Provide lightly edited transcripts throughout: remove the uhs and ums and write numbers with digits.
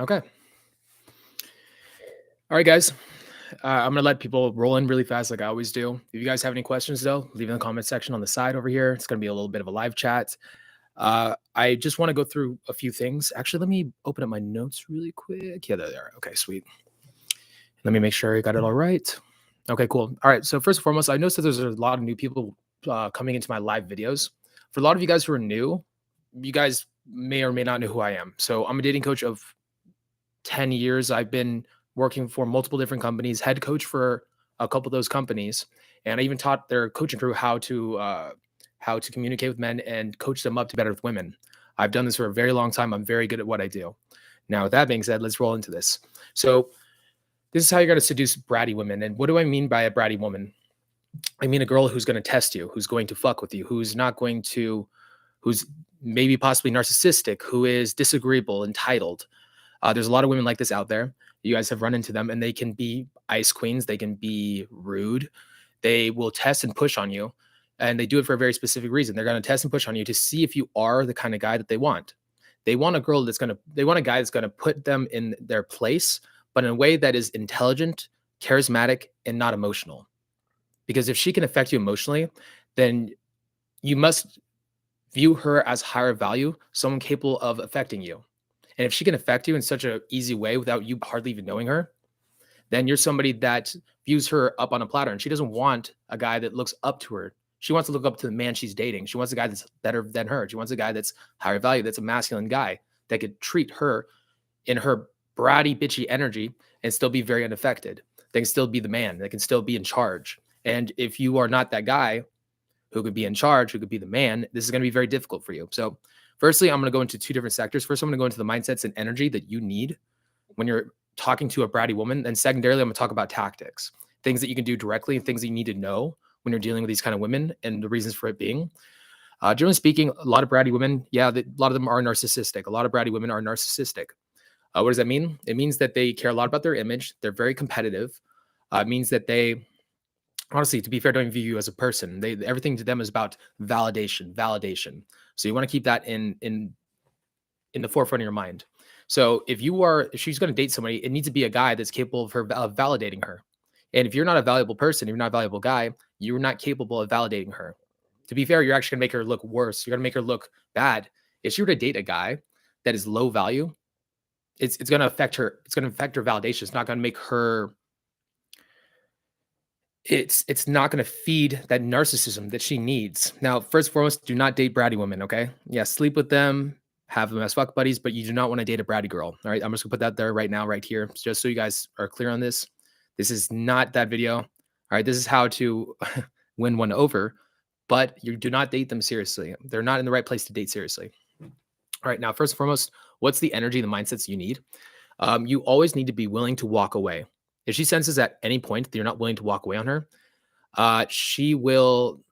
Okay. All right, guys. I'm gonna let people roll in really fast, like I always do. If you guys have any questions, though, leave in the comment section on the side over here. It's gonna be a little bit of a live chat. I just want to go through a few things. Actually, let me open up my notes really quick. Yeah, there they are. Okay, sweet. Let me make sure I got it all right. Okay, cool. All right. So first and foremost, I noticed that there's a lot of new people coming into my live videos. For a lot of you guys who are new, you guys may or may not know who I am. So I'm a dating coach of 10 years. I've been working for multiple different companies, head coach for a couple of those companies, and I even taught their coaching crew how to communicate with men and coach them up to better with women. I've done this for a very long time. I'm very good at what I do. Now, with that being said, let's roll into this. So, this is how you're going to seduce bratty women. And what do I mean by a bratty woman? I mean a girl who's going to test you, who's going to fuck with you, who's not going to, who's maybe possibly narcissistic, who is disagreeable, entitled. There's a lot of women like this out there. You guys have run into them, and they can be ice queens. They can be rude. They will test and push on you, and they do it for a very specific reason. They're going to test and push on you to see if you are the kind of guy that they want. They want a girl that's going to, they want a guy that's going to put them in their place, but in a way that is intelligent, charismatic, and not emotional. Because if she can affect you emotionally, then you must view her as higher value, someone capable of affecting you. And if she can affect you in such an easy way without you hardly even knowing her, then you're somebody that views her up on a platter. And she doesn't want a guy that looks up to her. She wants to look up to the man she's dating. She wants a guy that's better than her. She wants a guy that's higher value, that's a masculine guy that could treat her in her bratty, bitchy energy and still be very unaffected. They can still be the man. They can still be in charge. And if you are not that guy who could be in charge, who could be the man, this is going to be very difficult for you. So, firstly, I'm going to go into two different sectors. First, I'm going to go into the mindsets and energy that you need when you're talking to a bratty woman. And secondarily, I'm going to talk about tactics, things that you can do directly and things that you need to know when you're dealing with these kind of women and the reasons for it being. Generally speaking, a lot of bratty women, a lot of them are narcissistic. A lot of bratty women are narcissistic. What does that mean? It means that they care a lot about their image. They're very competitive. It means that they, honestly, to be fair, don't even view you as a person. They, everything to them is about validation. So you want to keep that in the forefront of your mind. So if she's going to date somebody, it needs to be a guy that's capable of validating her. And if you're not a valuable person, you're not a valuable guy, you're not capable of validating her. To be fair, you're actually going to make her look worse. You're going to make her look bad. If she were to date a guy that is low value, it's going to affect her. It's going to affect her validation. It's not going to make her. It's not going to feed that narcissism that she needs. Now, first and foremost, do not date bratty women. Okay, yeah, sleep with them, have them as fuck buddies, but you do not want to date a bratty girl. All right, I'm just gonna put that there right now, right here, just so you guys are clear on this. This is not that video. All right, this is how to win one over, but you do not date them seriously. They're not in the right place to date seriously. All right, now, first and foremost, what's the energy, the mindsets you need? You always need to be willing to walk away. If she senses at any point that you're not willing to walk away on her, she will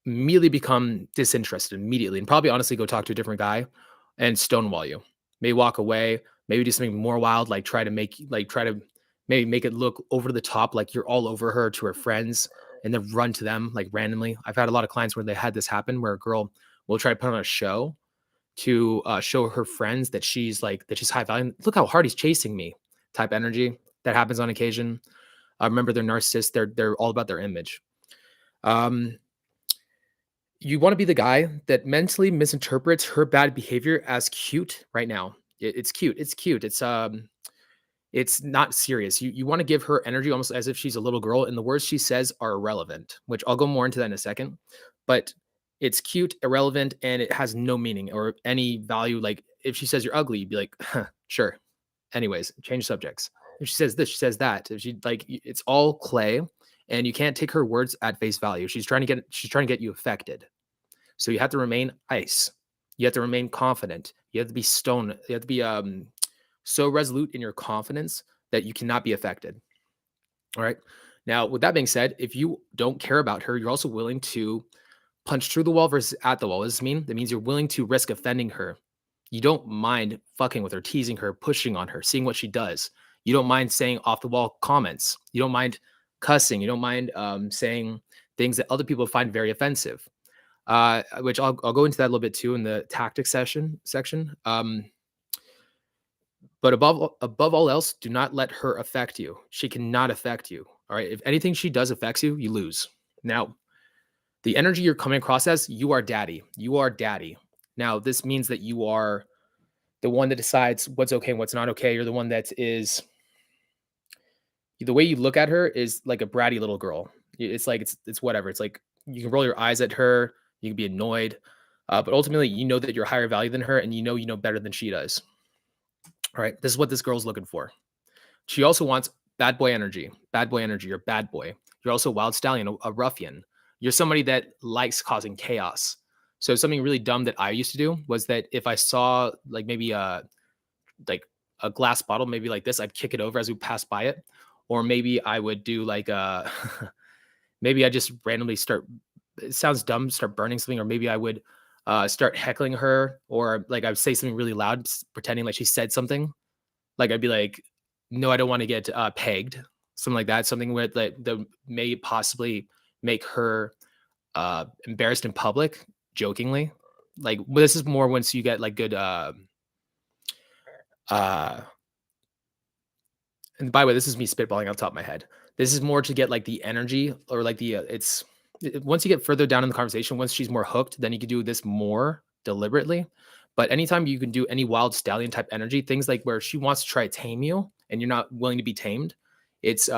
immediately become disinterested immediately and probably honestly go talk to a different guy and stonewall you. Maybe walk away, maybe do something more wild, like try to maybe make it look over the top, like you're all over her to her friends and then run to them like randomly. I've had a lot of clients where they had this happen where a girl will try to put on a show to show her friends that she's high value. Look how hard he's chasing me type energy that happens on occasion. Remember, they're narcissists. They're all about their image. You want to be the guy that mentally misinterprets her bad behavior as cute. Right now, it's cute. It's cute. It's not serious. You want to give her energy almost as if she's a little girl, and the words she says are irrelevant. Which I'll go more into that in a second. But it's cute, irrelevant, and it has no meaning or any value. Like if she says you're ugly, you'd be like, huh, sure. Anyways, change subjects. If she says this, she says that. If she like, it's all clay, and you can't take her words at face value. She's trying to get you affected. So you have to remain ice. You have to remain confident. You have to be stone. You have to be so resolute in your confidence that you cannot be affected. All right. Now, with that being said, if you don't care about her, you're also willing to punch through the wall versus at the wall. What does this mean? That means you're willing to risk offending her. You don't mind fucking with her, teasing her, pushing on her, seeing what she does. You don't mind saying off the wall comments. You don't mind cussing. You don't mind saying things that other people find very offensive. Which I'll go into that a little bit too in the tactics section. But above all else, do not let her affect you. She cannot affect you. All right. If anything she does affects you, you lose. Now, the energy you're coming across as, you are daddy. You are daddy. Now, this means that you are the one that decides what's okay and what's not okay. You're the one that is the way you look at her is like a bratty little girl. It's like it's whatever. It's like you can roll your eyes at her, you can be annoyed, but ultimately you know that you're higher value than her, and you know better than she does. All right, this is what this girl's looking for. She also wants bad boy energy. Bad boy energy. You're a bad boy. You're also a wild stallion, a ruffian. You're somebody that likes causing chaos. So something really dumb that I used to do was that if I saw like maybe like a glass bottle, maybe like this, I'd kick it over as we pass by it. Or maybe I would do like maybe I just randomly start, it sounds dumb, start burning something, or maybe I would start heckling her, or like I would say something really loud, pretending like she said something. Like I'd be like, no, I don't want to get pegged, something like that, something with that may possibly make her embarrassed in public, jokingly. Like this is more once you get like good uh and by the way, this is me spitballing off the top of my head. This is more to get like the energy, or like the once you get further down in the conversation, once she's more hooked, then you can do this more deliberately. But anytime you can do any wild stallion type energy, things like where she wants to try to tame you and you're not willing to be tamed, it's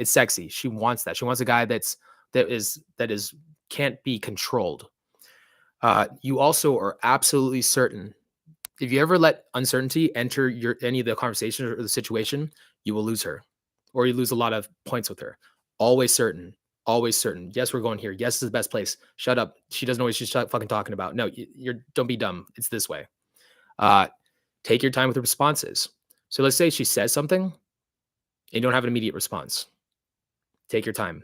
sexy. She wants that. She wants a guy that is can't be controlled. You also are absolutely certain, if you ever let uncertainty enter any of the conversation or the situation, you will lose her, or you lose a lot of points with her. Always certain, always certain. Yes, we're going here. Yes, this is the best place. Shut up. She doesn't know what she's fucking talking about. No, you're don't be dumb. It's this way. Uh, take your time with the responses. So let's say she says something and you don't have an immediate response. Take your time.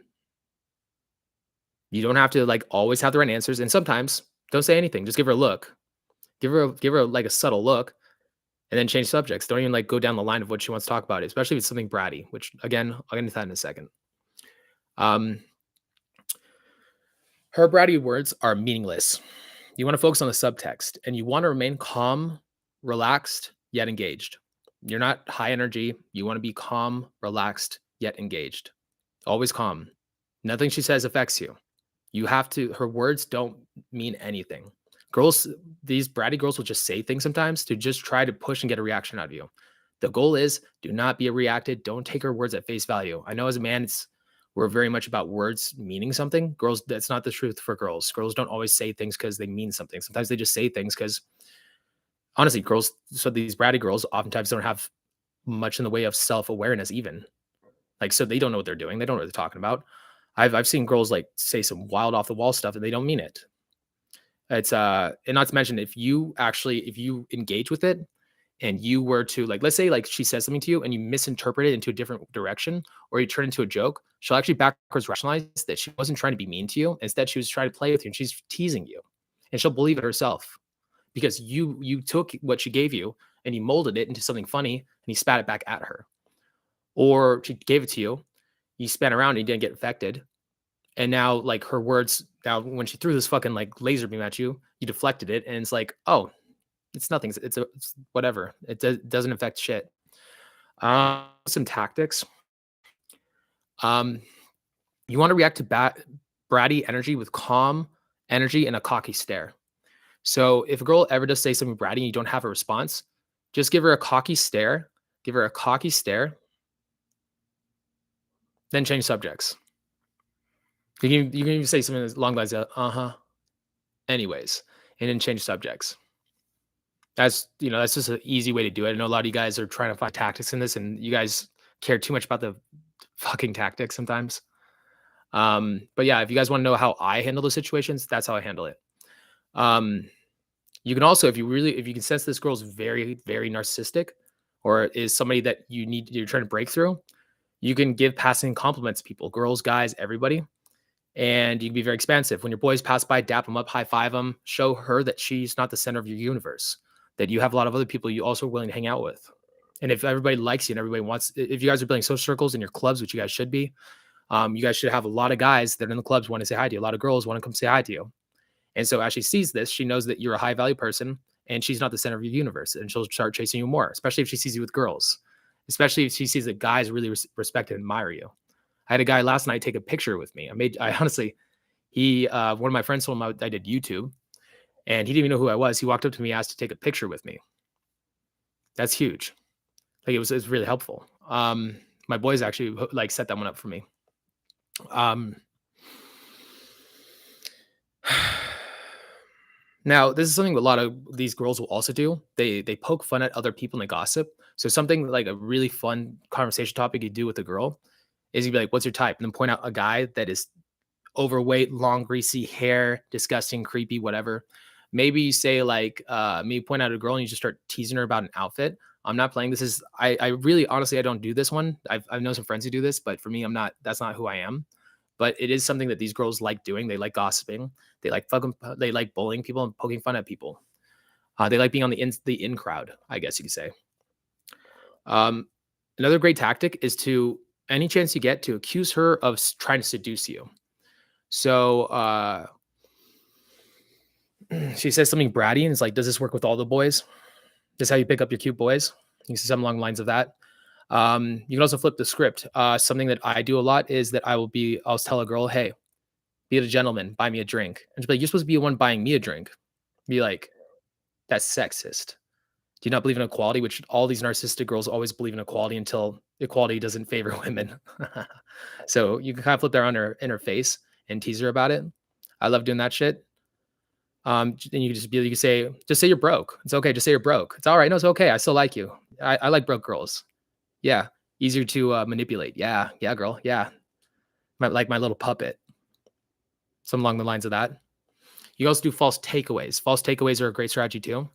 You don't have to like always have the right answers, and sometimes don't say anything. Just give her a look. Give her like a subtle look, and then change subjects. Don't even like go down the line of what she wants to talk about, especially if it's something bratty, which again, I'll get into that in a second. Um, her bratty words are meaningless. You want to focus on the subtext, and you want to remain calm, relaxed, yet engaged. You're not high energy. You want to be calm, relaxed, yet engaged. Always calm. Nothing she says affects you. You have to, her words don't mean anything. Girls, these bratty girls will just say things sometimes to just try to push and get a reaction out of you. The goal is do not be reacted. Don't take her words at face value. I know as a man, we're very much about words meaning something. Girls, that's not the truth for girls. Girls don't always say things because they mean something. Sometimes they just say things because honestly, girls, so these bratty girls oftentimes don't have much in the way of self-awareness even. Like, so they don't know what they're doing. They don't know what they're talking about. I've seen girls like say some wild off the wall stuff and they don't mean it. It's and not to mention if you engage with it and you were to like, let's say like she says something to you and you misinterpret it into a different direction, or you turn it into a joke, she'll actually backwards rationalize that she wasn't trying to be mean to you. Instead, she was trying to play with you and she's teasing you, and she'll believe it herself because you took what she gave you and you molded it into something funny and you spat it back at her. Or she gave it to you, you span around and you didn't get affected. And now, like her words, now when she threw this fucking like laser beam at you, you deflected it, and it's like, oh, it's nothing. It's whatever. Doesn't affect shit. Some tactics. Um, you want to react to bratty energy with calm energy and a cocky stare. So if a girl ever does say something bratty and you don't have a response, just give her a cocky stare. Give her a cocky stare. Then change subjects. You can even say something along the lines of anyways, and then change subjects. That's just an easy way to do it. I know a lot of you guys are trying to find tactics in this, and you guys care too much about the fucking tactics sometimes. But yeah, if you guys want to know how I handle those situations, that's how I handle it. You can also, if you can sense this girl's very, very narcissistic, or is somebody that you're trying to break through, you can give passing compliments to people, girls, guys, everybody. And you can be very expansive. When your boys pass by, dap them up, high five them, show her that she's not the center of your universe, that you have a lot of other people you also are willing to hang out with. And if everybody likes you and everybody wants, if you guys are building social circles in your clubs, which you guys should be, you guys should have a lot of guys that are in the clubs want to say hi to you. A lot of girls want to come say hi to you. And so as she sees this, she knows that you're a high value person and she's not the center of your universe, and she'll start chasing you more, especially if she sees you with girls, especially if she sees that guys really respect and admire you. I had a guy last night take a picture with me. I honestly, one of my friends told him I did YouTube, and he didn't even know who I was. He walked up to me, asked to take a picture with me. That's huge. Like it was really helpful. My boys actually like set that one up for me. Um, Now, this is something a lot of these girls will also do. They poke fun at other people and they gossip. So something like a really fun conversation topic you do with a girl is you'd be like, "What's your type?" And then point out a guy that is overweight, long, greasy hair, disgusting, creepy, whatever. Maybe you say like, maybe point out a girl and you just start teasing her about an outfit. I'm not playing. This is I really honestly I don't do this one. I know some friends who do this, but for me, I'm not. That's not who I am. But it is something that these girls like doing. They like gossiping. They like fucking. They like bullying people and poking fun at people. They like being on the in crowd, I guess you could say. Um, Another great tactic is to any chance you get to accuse her of trying to seduce you. So she says something bratty, and it's like, "Does this work with all the boys? This is how you pick up your cute boys?" You see something along the lines of that. You can also flip the script. Something that I do a lot is that I'll tell a girl, "Hey, be a gentleman, buy me a drink." And she'll be like, "You're supposed to be the one buying me a drink." Be like, "That's sexist. Do you not believe in equality?" Which all these narcissistic girls always believe in equality until equality doesn't favor women. So you can kind of flip that on her in her face and tease her about it. I love doing that shit. And you can say, just say you're broke. It's okay. Just say you're broke. It's all right. No, it's okay. I still like you. I like broke girls. Yeah. Easier to manipulate. Yeah. Yeah, girl. Yeah. Like my little puppet. Some along the lines of that. You can also do false takeaways. False takeaways are a great strategy too.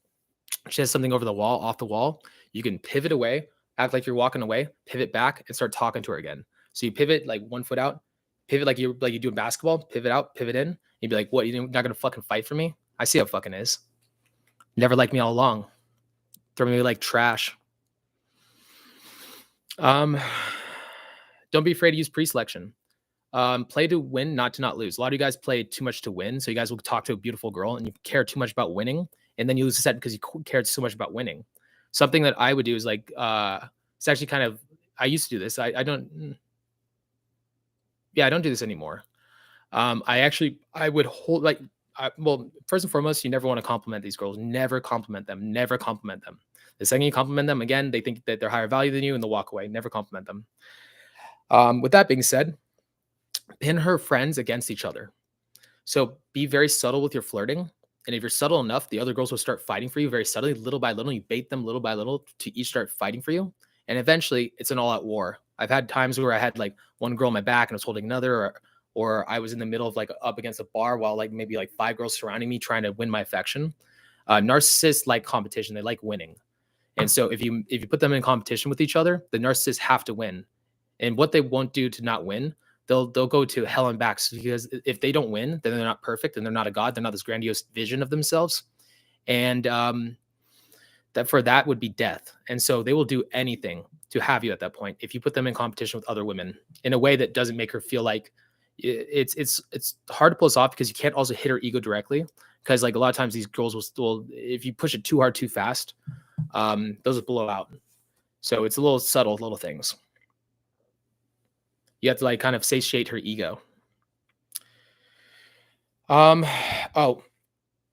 She has something over the wall, off the wall. You can pivot away, act like you're walking away, pivot back, and start talking to her again. So you pivot like 1 foot out, pivot like you do in basketball, pivot out, pivot in. You'd be like, "What? You're not gonna fucking fight for me? I see how it fucking is. Never liked me all along. Throw me like trash." Um, don't be afraid to use pre-selection. Play to win, not to not lose. A lot of you guys play too much to win, so you guys will talk to a beautiful girl and you care too much about winning, and then you lose the set because you cared so much about winning. Something that I would do is like, it's actually kind of. I used to do this. I don't. Yeah, I don't do this anymore. I would hold like. Well, first and foremost, you never want to compliment these girls. Never compliment them. Never compliment them. The second you compliment them, again, they think that they're higher value than you and they'll walk away. Never compliment them. With that being said, pin her friends against each other. So be very subtle with your flirting. And if you're subtle enough, the other girls will start fighting for you very subtly, little by little. You bait them little by little to each start fighting for you. And eventually it's an all out war. I've had times where I had like one girl on my back and I was holding another, or I was in the middle of like up against a bar while like maybe like 5 girls surrounding me trying to win my affection. Narcissists like competition. They like winning. And so if you put them in competition with each other, the narcissists have to win. And what they won't do to not win, they'll go to hell and back, because if they don't win, then they're not perfect and they're not a god. They're not this grandiose vision of themselves. And that would be death. And so they will do anything to have you at that point if you put them in competition with other women in a way that doesn't make her feel like it's hard to pull this off, because you can't also hit her ego directly, because like a lot of times these girls will still, if you push it too hard too fast, those will blow out. So it's a little subtle little things. You have to like kind of satiate her ego. Oh,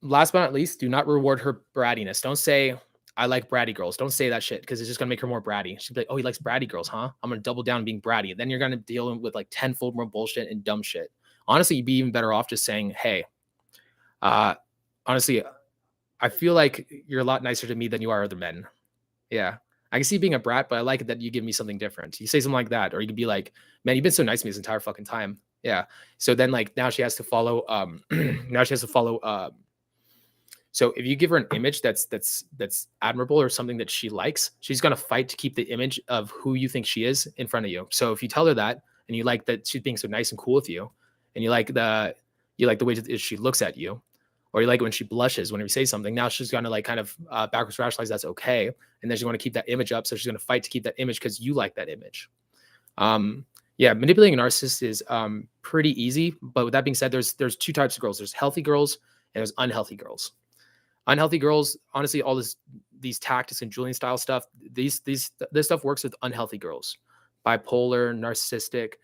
last but not least, do not reward her brattiness. Don't say, "I like bratty girls." Don't say that shit, because it's just gonna make her more bratty. She'll be like, "Oh, he likes bratty girls, huh? I'm gonna double down being bratty." Then you're gonna deal with like tenfold more bullshit and dumb shit. Honestly, you'd be even better off just saying, "Hey, uh, honestly, I feel like you're a lot nicer to me than you are other men. Yeah. I can see being a brat, but I like it that you give me something different." You say something like that, or you can be like, "Man, you've been so nice to me this entire fucking time." Yeah. So then like now she has to follow now she has to follow so if you give her an image that's admirable or something that she likes, she's gonna fight to keep the image of who you think she is in front of you. So if you tell her that and you like that she's being so nice and cool with you, and you like the way that she looks at you, or you like it when she blushes whenever you say something, now she's gonna like kind of backwards rationalize that's okay, and then she's gonna keep that image up. So she's gonna fight to keep that image because you like that image. Yeah, manipulating a narcissist is pretty easy. But with that being said, there's two types of girls. There's healthy girls and there's unhealthy girls. Unhealthy girls, honestly, all these tactics and Julian style stuff, this stuff works with unhealthy girls, bipolar, narcissistic,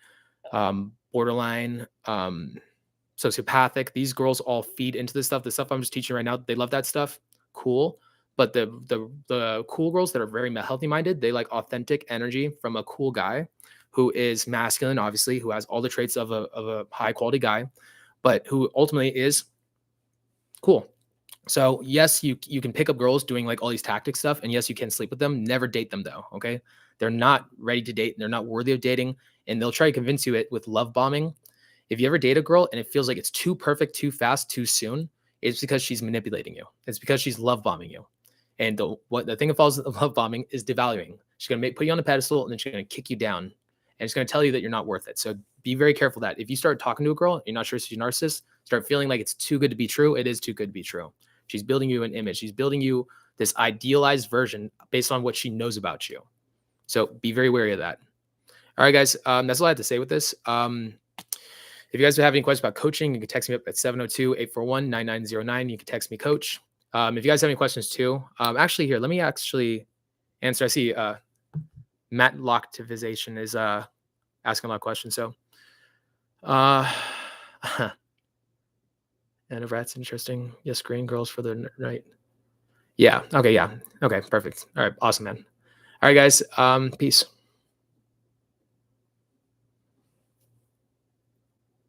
borderline, sociopathic. These girls all feed into this stuff. The stuff I'm just teaching right now, they love that stuff. Cool. But the cool girls that are very healthy minded, they like authentic energy from a cool guy who is masculine, obviously, who has all the traits of a high quality guy, but who ultimately is cool. So yes, you can pick up girls doing like all these tactic stuff, and yes, you can sleep with them. Never date them though. Okay, they're not ready to date. They're not worthy of dating, and they'll try to convince you it with love bombing. If you ever date a girl and it feels like it's too perfect, too fast, too soon, it's because she's manipulating you. It's because she's love bombing you. And the thing that follows love bombing is devaluing. She's gonna put you on a pedestal and then she's gonna kick you down, and it's gonna tell you that you're not worth it. So be very careful that if you start talking to a girl, you're not sure she's a narcissist, start feeling like it's too good to be true. It is too good to be true. She's building you an image. She's building you this idealized version based on what she knows about you. So be very wary of that. All right, guys, that's all I have to say with this. If you guys have any questions about coaching, you can text me up at 702-841-9909. You can text me, coach. If you guys have any questions too, actually here, let me actually answer. I see Matt Locktivization is asking a lot of questions. So, and if that's interesting. Yes, green girls for the right. Yeah. Okay. Yeah. Okay. Perfect. All right. Awesome, man. All right, guys. Peace.